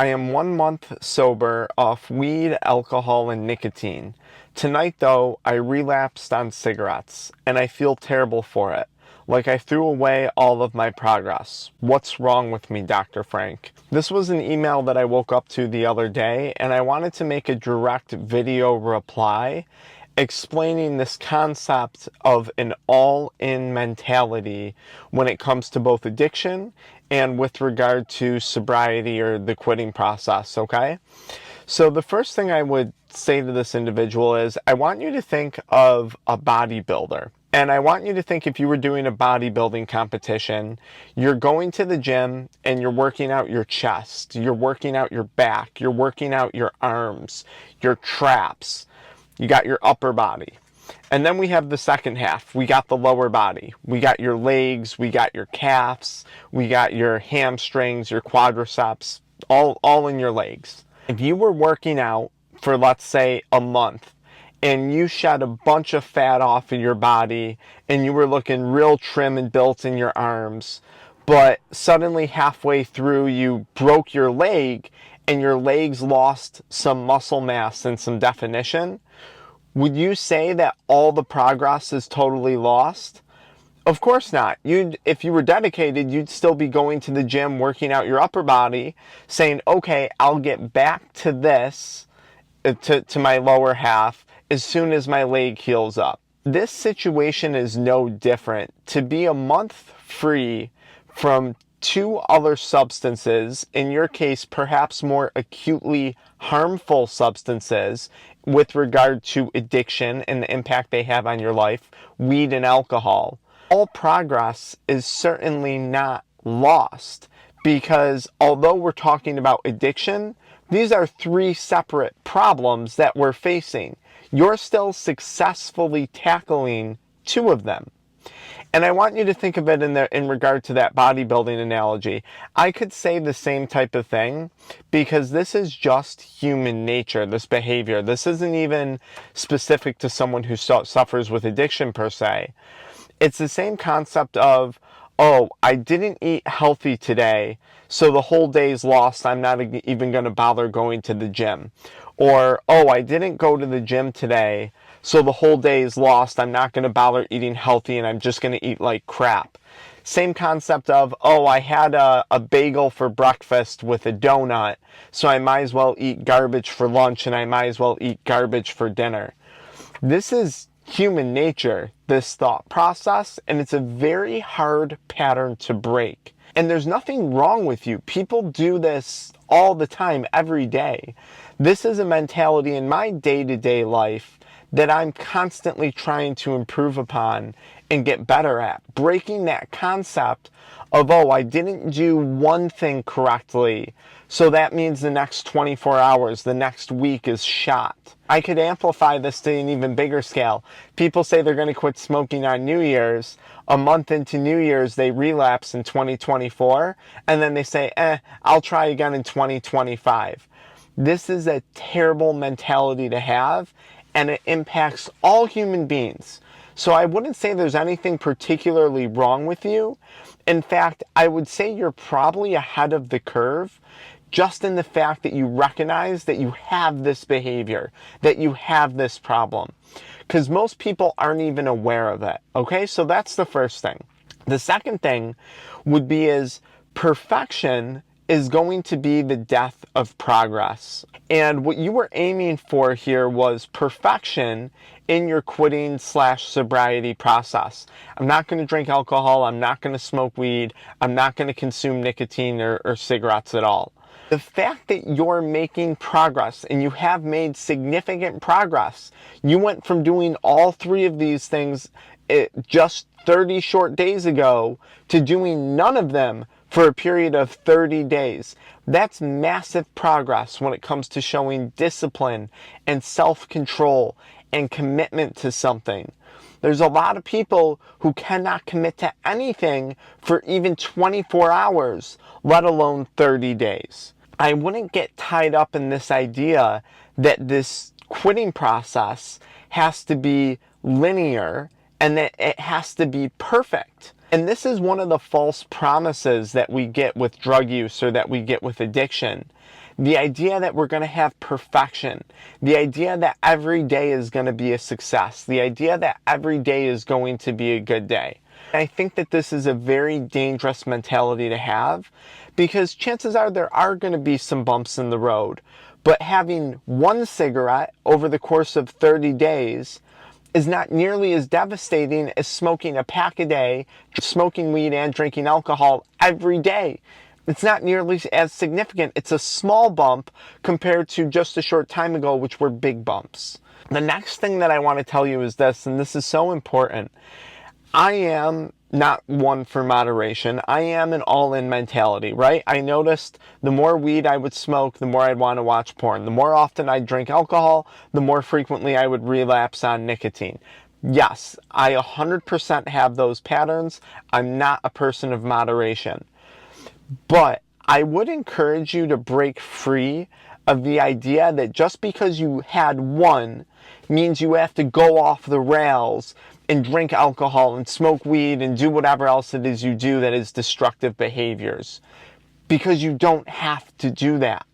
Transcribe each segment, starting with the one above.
I am 1 month sober off weed, alcohol, and nicotine. Tonight, though, I relapsed on cigarettes, and I feel terrible for it. Like I threw away all of my progress. What's wrong with me, Dr. Frank? This was an email that I woke up to the other day, and I wanted to make a direct video reply explaining this concept of an all-in mentality when it comes to both addiction and with regard to sobriety or the quitting process, okay? So the first thing I would say to this individual is, I want you to think of a bodybuilder. And I want you to think if you were doing a bodybuilding competition, you're going to the gym and you're working out your chest, you're working out your back, you're working out your arms, your traps. You got your upper body. And then we have the second half. We got the lower body. We got your legs, we got your calves, we got your hamstrings, your quadriceps, all in your legs. If you were working out for, let's say, a month, and you shed a bunch of fat off of your body, and you were looking real trim and built in your arms, but suddenly halfway through you broke your leg, and your legs lost some muscle mass and some definition, would you say that all the progress is totally lost? Of course not. If you were dedicated, you'd still be going to the gym, working out your upper body, saying, okay, I'll get back to this, to my lower half, as soon as my leg heals up. This situation is no different. To be a month free from two other substances, in your case, perhaps more acutely harmful substances with regard to addiction and the impact they have on your life, weed and alcohol, all progress is certainly not lost, because although we're talking about addiction, these are three separate problems that we're facing. You're still successfully tackling two of them. And I want you to think of it in regard to that bodybuilding analogy. I could say the same type of thing, because this is just human nature, this behavior. This isn't even specific to someone who suffers with addiction per se. It's the same concept of, oh, I didn't eat healthy today, so the whole day's lost. I'm not even going to bother going to the gym. Or, oh, I didn't go to the gym today, so the whole day is lost. I'm not going to bother eating healthy, and I'm just going to eat like crap. Same concept of, oh, I had a bagel for breakfast with a donut, so I might as well eat garbage for lunch, and I might as well eat garbage for dinner. This is human nature, this thought process, and it's a very hard pattern to break. And there's nothing wrong with you. People do this all the time, every day. This is a mentality in my day-to-day life that I'm constantly trying to improve upon and get better at. Breaking that concept of, oh, I didn't do one thing correctly, so that means the next 24 hours, the next week is shot. I could amplify this to an even bigger scale. People say they're going to quit smoking on New Year's. A month into New Year's, they relapse in 2024, and then they say, I'll try again in 2025. This is a terrible mentality to have, and it impacts all human beings. So I wouldn't say there's anything particularly wrong with you. In fact, I would say you're probably ahead of the curve, just in the fact that you recognize that you have this behavior, that you have this problem. Because most people aren't even aware of it. Okay, so that's the first thing. The second thing would be is perfection is going to be the death of progress. And what you were aiming for here was perfection in your quitting/sobriety process. I'm not going to drink alcohol. I'm not going to smoke weed. I'm not going to consume nicotine or cigarettes at all. The fact that you're making progress, and you have made significant progress, you went from doing all three of these things just 30 short days ago to doing none of them for a period of 30 days. That's massive progress when it comes to showing discipline and self-control and commitment to something. There's a lot of people who cannot commit to anything for even 24 hours, let alone 30 days. I wouldn't get tied up in this idea that this quitting process has to be linear and that it has to be perfect. And this is one of the false promises that we get with drug use or that we get with addiction. The idea that we're going to have perfection, the idea that every day is going to be a success, the idea that every day is going to be a good day. I think that this is a very dangerous mentality to have, because chances are there are going to be some bumps in the road. But having one cigarette over the course of 30 days is not nearly as devastating as smoking a pack a day, smoking weed and drinking alcohol every day. It's not nearly as significant. It's a small bump compared to just a short time ago, which were big bumps. The next thing that I want to tell you is this, and this is so important. I am not one for moderation. I am an all-in mentality, right? I noticed the more weed I would smoke, the more I'd want to watch porn. The more often I'd drink alcohol, the more frequently I would relapse on nicotine. Yes, I 100% have those patterns. I'm not a person of moderation. But I would encourage you to break free of the idea that just because you had one means you have to go off the rails and drink alcohol and smoke weed and do whatever else it is you do that is destructive behaviors. Because you don't have to do that.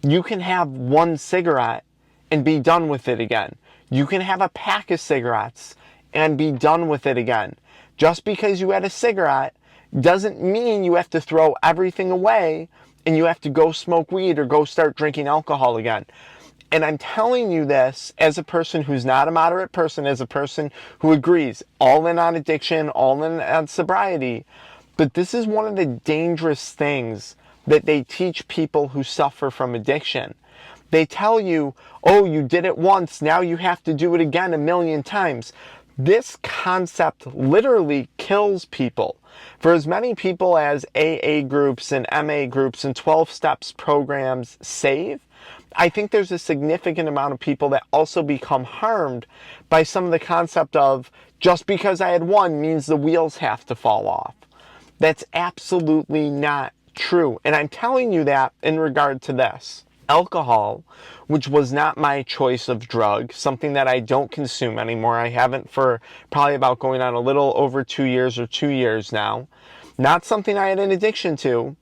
You can have one cigarette and be done with it again. You can have a pack of cigarettes and be done with it again. Just because you had a cigarette doesn't mean you have to throw everything away and you have to go smoke weed or go start drinking alcohol again. And I'm telling you this as a person who's not a moderate person, as a person who agrees, all in on addiction, all in on sobriety. But this is one of the dangerous things that they teach people who suffer from addiction. They tell you, oh, you did it once, now you have to do it again 1,000,000 times. This concept literally kills people. For as many people as AA groups and MA groups and 12 steps programs save, I think there's a significant amount of people that also become harmed by some of the concept of just because I had one means the wheels have to fall off. That's absolutely not true. And I'm telling you that in regard to this. Alcohol, which was not my choice of drug, something that I don't consume anymore. I haven't for probably about going on a little over 2 years or 2 years now. Not something I had an addiction to.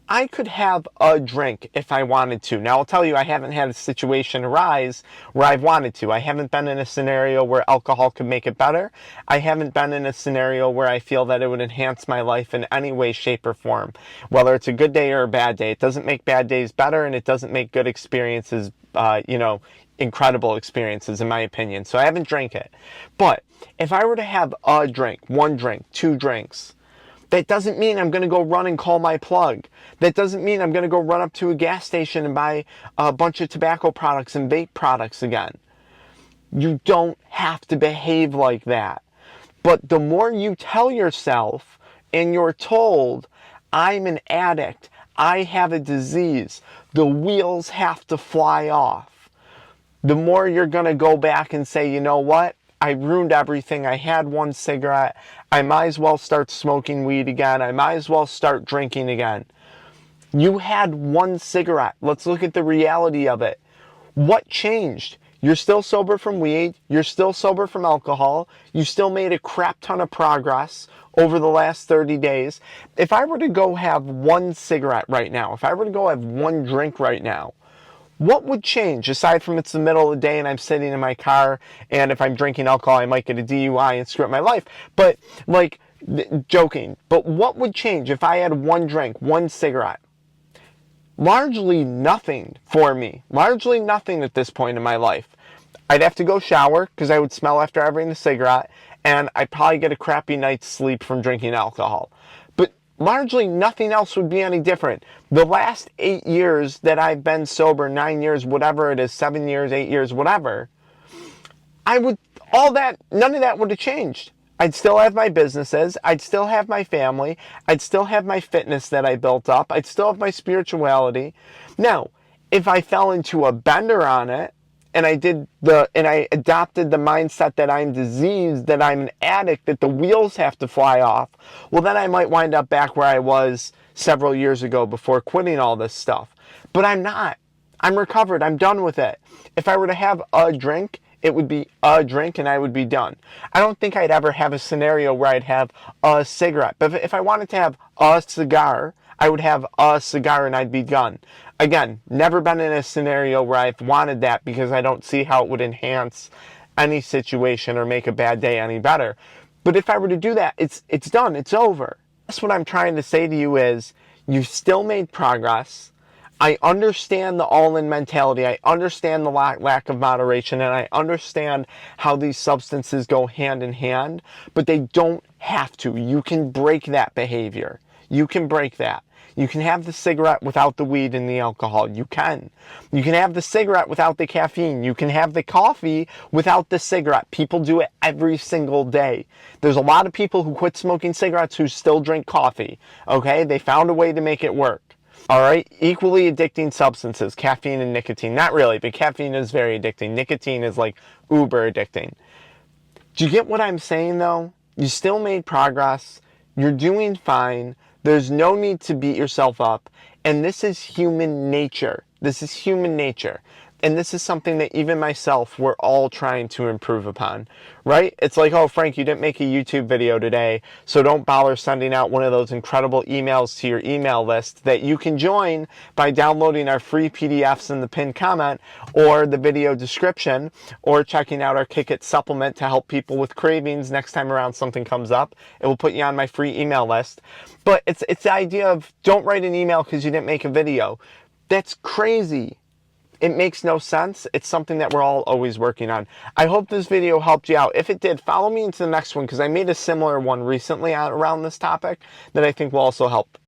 I could have a drink if I wanted to. Now, I'll tell you, I haven't had a situation arise where I've wanted to. I haven't been in a scenario where alcohol could make it better. I haven't been in a scenario where I feel that it would enhance my life in any way, shape, or form. Whether it's a good day or a bad day. It doesn't make bad days better, and it doesn't make good experiences, incredible experiences, in my opinion. So I haven't drank it. But if I were to have a drink, one drink, two drinks, that doesn't mean I'm going to go run and call my plug. That doesn't mean I'm going to go run up to a gas station and buy a bunch of tobacco products and vape products again. You don't have to behave like that. But the more you tell yourself and you're told, I'm an addict, I have a disease, the wheels have to fly off, the more you're going to go back and say, you know what? I ruined everything. I had one cigarette. I might as well start smoking weed again. I might as well start drinking again. You had one cigarette. Let's look at the reality of it. What changed? You're still sober from weed. You're still sober from alcohol. You still made a crap ton of progress over the last 30 days. If I were to go have one cigarette right now, if I were to go have one drink right now, what would change, aside from it's the middle of the day and I'm sitting in my car, and if I'm drinking alcohol I might get a DUI and screw up my life? But, joking. But what would change if I had one drink, one cigarette? Largely nothing for me. Largely nothing at this point in my life. I'd have to go shower because I would smell after having a cigarette, and I'd probably get a crappy night's sleep from drinking alcohol. Largely nothing else would be any different. The last 8 years that I've been sober, 9 years, whatever it is, 7 years, 8 years, whatever, none of that would have changed. I'd still have my businesses. I'd still have my family. I'd still have my fitness that I built up. I'd still have my spirituality. Now, if I fell into a bender on it, and I adopted the mindset that I'm diseased, that I'm an addict, that the wheels have to fly off, well, then I might wind up back where I was several years ago before quitting all this stuff. But I'm not. I'm recovered. I'm done with it. If I were to have a drink, it would be a drink and I would be done. I don't think I'd ever have a scenario where I'd have a cigarette. But if I wanted to have a cigar, I would have a cigar and I'd be done. Again, never been in a scenario where I've wanted that because I don't see how it would enhance any situation or make a bad day any better. But if I were to do that, it's done, it's over. That's what I'm trying to say to you is, you've still made progress. I understand the all-in mentality. I understand the lack of moderation, and I understand how these substances go hand in hand, but they don't have to. You can break that behavior. You can break that. You can have the cigarette without the weed and the alcohol. You can. You can have the cigarette without the caffeine. You can have the coffee without the cigarette. People do it every single day. There's a lot of people who quit smoking cigarettes who still drink coffee. Okay? They found a way to make it work. All right? Equally addicting substances, caffeine and nicotine. Not really, but caffeine is very addicting. Nicotine is like uber addicting. Do you get what I'm saying though? You still made progress. You're doing fine. There's no need to beat yourself up. And this is human nature. This is human nature. And this is something that even myself, we're all trying to improve upon, right? It's like, oh, Frank, you didn't make a YouTube video today, so don't bother sending out one of those incredible emails to your email list that you can join by downloading our free PDFs in the pinned comment or the video description, or checking out our Kick It supplement to help people with cravings next time around something comes up. It will put you on my free email list. But it's the idea of, don't write an email because you didn't make a video. That's crazy. It makes no sense. It's something that we're all always working on. I hope this video helped you out. If it did, follow me into the next one because I made a similar one recently around this topic that I think will also help.